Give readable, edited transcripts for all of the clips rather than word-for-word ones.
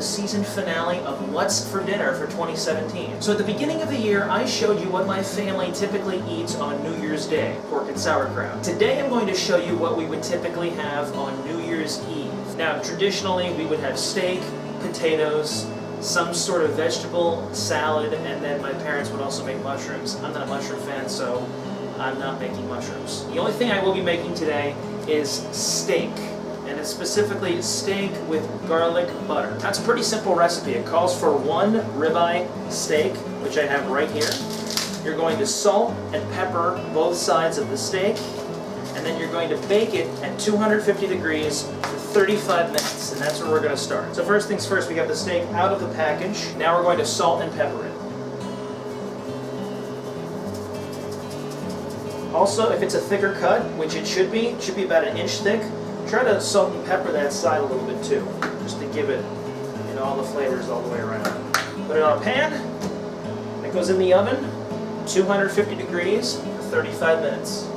the season finale of What's for Dinner for 2017. So at the beginning of the year, I showed you what my family typically eats on New Year's Day, pork and sauerkraut. Today I'm going to show you what we would typically have on New Year's Eve. Now, traditionally, we would have steak, potatoes, some sort of vegetable, salad, and then my parents would also make mushrooms. I'm not a mushroom fan, so I'm not making mushrooms. The only thing I will be making today is steak, and it's specifically steak with garlic butter. That's a pretty simple recipe. It calls for 1 ribeye steak, which I have right here. You're going to salt and pepper both sides of the steak, and then you're going to bake it at 250 degrees for 35 minutes, and that's where we're going to start. So first things first, we got the steak out of the package. Now we're going to salt and pepper it. Also, if it's a thicker cut, which it should be about 1 inch thick, try to salt and pepper that side a little bit too, just to give it, you know, all the flavors all the way around. Put it on a pan, it goes in the oven, 250 degrees for 35 minutes.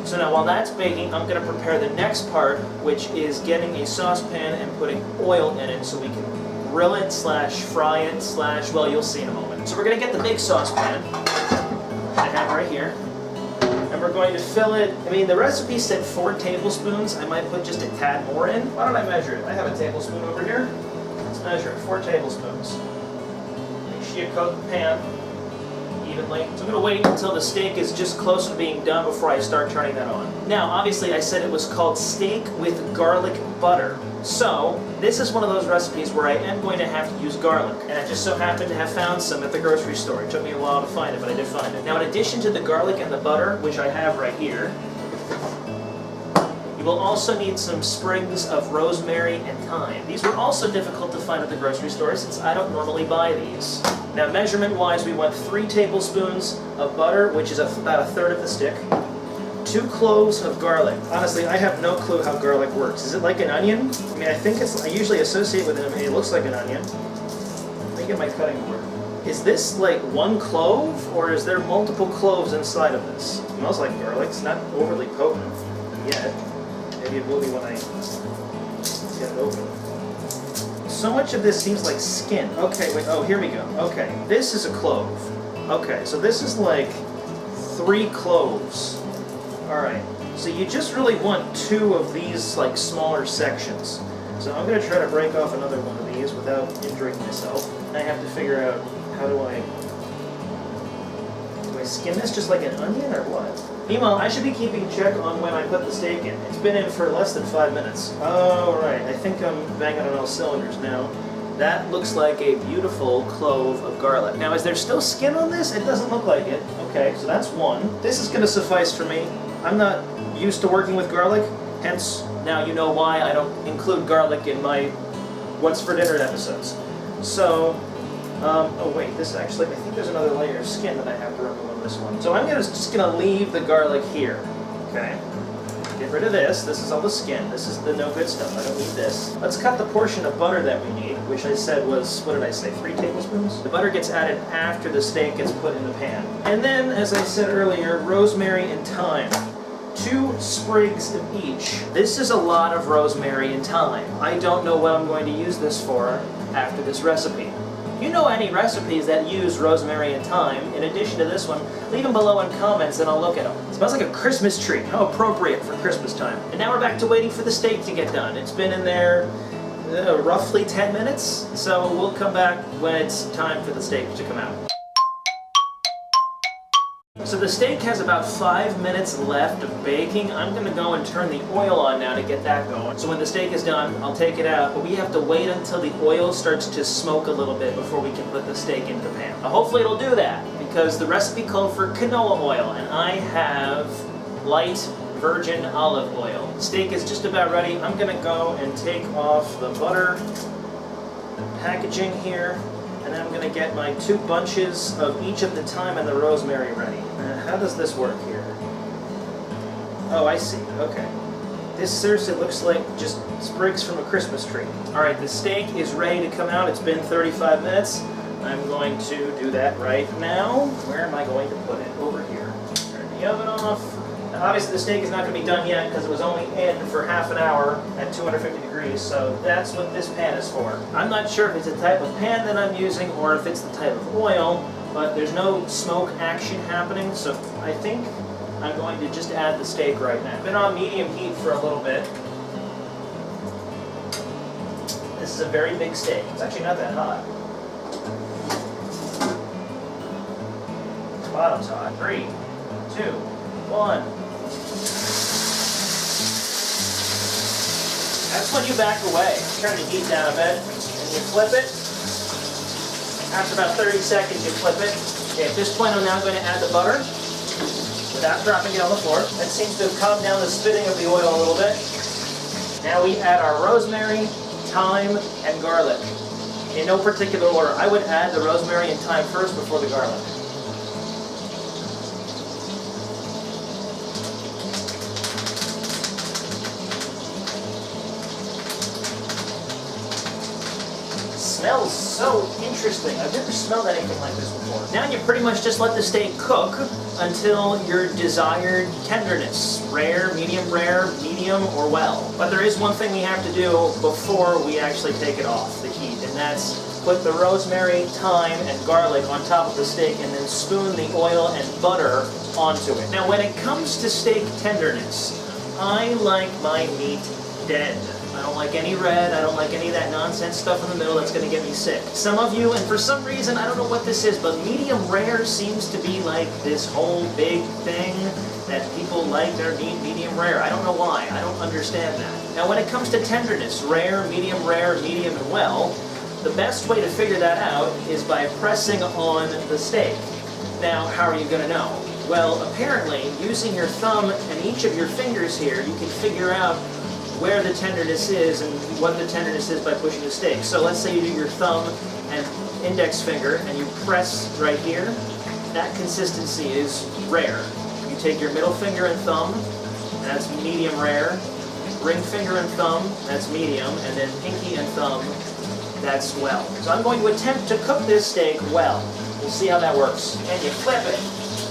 So now while that's baking, I'm going to prepare the next part, which is getting a saucepan and putting oil in it so we can grill it, fry it, well, you'll see in a moment. So we're going to get the big saucepan, which I have right here, and we're going to fill it. I mean, the recipe said 4 tablespoons. I might put just a tad more in. Why don't I measure it? I have a tablespoon over here. Let's measure it, 4 tablespoons. Make sure you coat the pan evenly. So I'm going to wait until the steak is just close to being done before I start turning that on. Now, obviously, I said it was called steak with garlic butter. So, this is one of those recipes where I am going to have to use garlic, and I just so happened to have found some at the grocery store. It took me a while to find it, but I did find it. Now, in addition to the garlic and the butter, which I have right here, you will also need some sprigs of rosemary and thyme. These were also difficult to find at the grocery store since I don't normally buy these. Now, measurement-wise, we want 3 tablespoons of butter, which is about 1/3 of the stick. 2 cloves of garlic. Honestly, I have no clue how garlic works. Is it like an onion? I mean, I usually associate with it, I mean, it looks like an onion. Let me get my cutting board. Is this like 1 clove, or is there multiple cloves inside of this? It smells like garlic. It's not overly potent yet. Maybe it will be when I get it open. So much of this seems like skin. Okay, wait, oh, here we go. Okay, this is a clove. Okay, so this is like 3 cloves. Alright, so you just really want 2 of these like smaller sections. So I'm going to try to break off another one of these without injuring myself. I have to figure out how do I skin this just like an onion or what? Meanwhile, I should be keeping check on when I put the steak in. It's been in for less than 5 minutes. Alright, I think I'm banging on all cylinders now. That looks like a beautiful clove of garlic. Now, is there still skin on this? It doesn't look like it. Okay, so that's 1. This is going to suffice for me. I'm not used to working with garlic, hence now you know why I don't include garlic in my What's for Dinner episodes. So, oh wait, this actually, I think there's another layer of skin that I have to remove on this one. So I'm just going to leave the garlic here, okay? Get rid of this. This is all the skin. This is the no good stuff. I don't need this. Let's cut the portion of butter that we need, which I said was, what did I say, 3 tablespoons? The butter gets added after the steak gets put in the pan. And then, as I said earlier, rosemary and thyme. 2 sprigs of each. This is a lot of rosemary and thyme. I don't know what I'm going to use this for after this recipe. If you know any recipes that use rosemary and thyme, in addition to this one, leave them below in comments and I'll look at them. It smells like a Christmas tree. How appropriate for Christmas time. And now we're back to waiting for the steak to get done. It's been in there roughly 10 minutes, so we'll come back when it's time for the steak to come out. So the steak has about 5 minutes left of baking. I'm going to go and turn the oil on now to get that going. So when the steak is done, I'll take it out, but we have to wait until the oil starts to smoke a little bit before we can put the steak into the pan. Now, hopefully it'll do that, because the recipe called for canola oil, and I have light virgin olive oil. The steak is just about ready. I'm going to go and take off the butter, the packaging here, and then I'm going to get my 2 bunches of each of the thyme and the rosemary ready. How does this work here? Oh, I see. Okay. This seriously looks like just sprigs from a Christmas tree. Alright, the steak is ready to come out. It's been 35 minutes. I'm going to do that right now. Where am I going to put it? Over here. Turn the oven off. Obviously the steak is not going to be done yet because it was only in for half an hour at 250 degrees, so that's what this pan is for. I'm not sure if it's the type of pan that I'm using or if it's the type of oil, but there's no smoke action happening, so I think I'm going to just add the steak right now. Been on medium heat for a little bit. This is a very big steak. It's actually not that hot. Bottom's hot. 3, 2, 1. That's when you back away. Turn the heat down a bit, and you flip it. After about 30 seconds, you flip it. Okay, at this point, I'm now going to add the butter without dropping it on the floor. That seems to have calmed down the spitting of the oil a little bit. Now we add our rosemary, thyme, and garlic. In no particular order. I would add the rosemary and thyme first before the garlic. Smells so interesting. I've never smelled anything like this before. Now you pretty much just let the steak cook until your desired tenderness. Rare, medium, or well. But there is one thing we have to do before we actually take it off the heat, and that's put the rosemary, thyme, and garlic on top of the steak and then spoon the oil and butter onto it. Now when it comes to steak tenderness, I like my meat dead. I don't like any red, I don't like any of that nonsense stuff in the middle that's going to get me sick. Some of you, and for some reason, I don't know what this is, but medium rare seems to be like this whole big thing that people like their meat medium rare. I don't know why, I don't understand that. Now when it comes to tenderness, rare, medium, and well, the best way to figure that out is by pressing on the steak. Now, how are you going to know? Well, apparently, using your thumb and each of your fingers here, you can figure out where the tenderness is and what the tenderness is by pushing the steak. So let's say you do your thumb and index finger and you press right here. That consistency is rare. You take your middle finger and thumb, that's medium rare. Ring finger and thumb, that's medium. And then pinky and thumb, that's well. So I'm going to attempt to cook this steak well. We'll see how that works. And you flip it.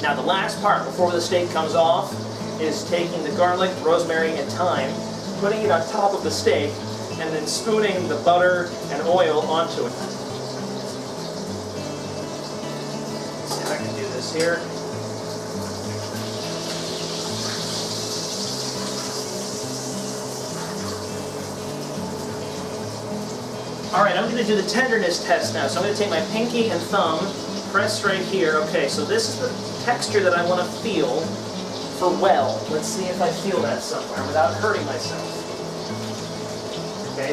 Now the last part before the steak comes off is taking the garlic, rosemary, and thyme, putting it on top of the steak, and then spooning the butter and oil onto it. Let's see if I can do this here. Alright, I'm going to do the tenderness test now. So I'm going to take my pinky and thumb, press right here. Okay, so this is the texture that I want to feel for well. Let's see if I feel that somewhere without hurting myself. Okay,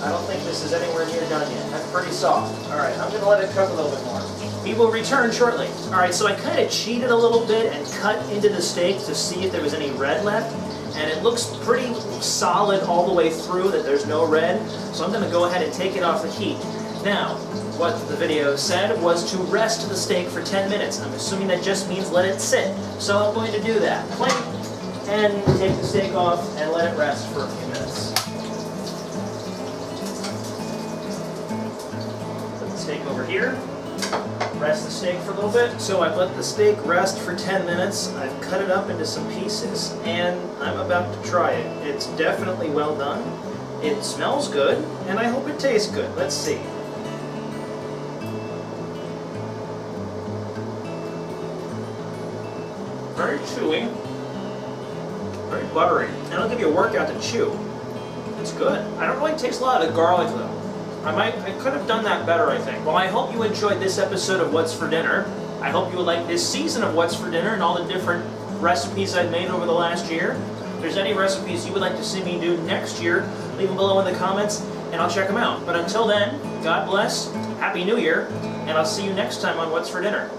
I don't think this is anywhere near done yet. That's pretty soft. Alright, I'm going to let it cook a little bit more. We will return shortly. Alright, so I kind of cheated a little bit and cut into the steak to see if there was any red left. And it looks pretty solid all the way through that there's no red. So I'm going to go ahead and take it off the heat. Now, what the video said was to rest the steak for 10 minutes. I'm assuming that just means let it sit. So I'm going to do that. Clink, and take the steak off and let it rest for a few minutes. Put the steak over here. Rest the steak for a little bit. So I've let the steak rest for 10 minutes. I've cut it up into some pieces, and I'm about to try it. It's definitely well done. It smells good, and I hope it tastes good. Let's see. Very chewy, very buttery, and it'll give you a workout to chew. It's good. I don't really taste a lot of garlic though. I could have done that better, I think. Well, I hope you enjoyed this episode of What's for Dinner. I hope you would like this season of What's for Dinner and all the different recipes I've made over the last year. If there's any recipes you would like to see me do next year, leave them below in the comments and I'll check them out. But until then, God bless, Happy New Year, and I'll see you next time on What's for Dinner.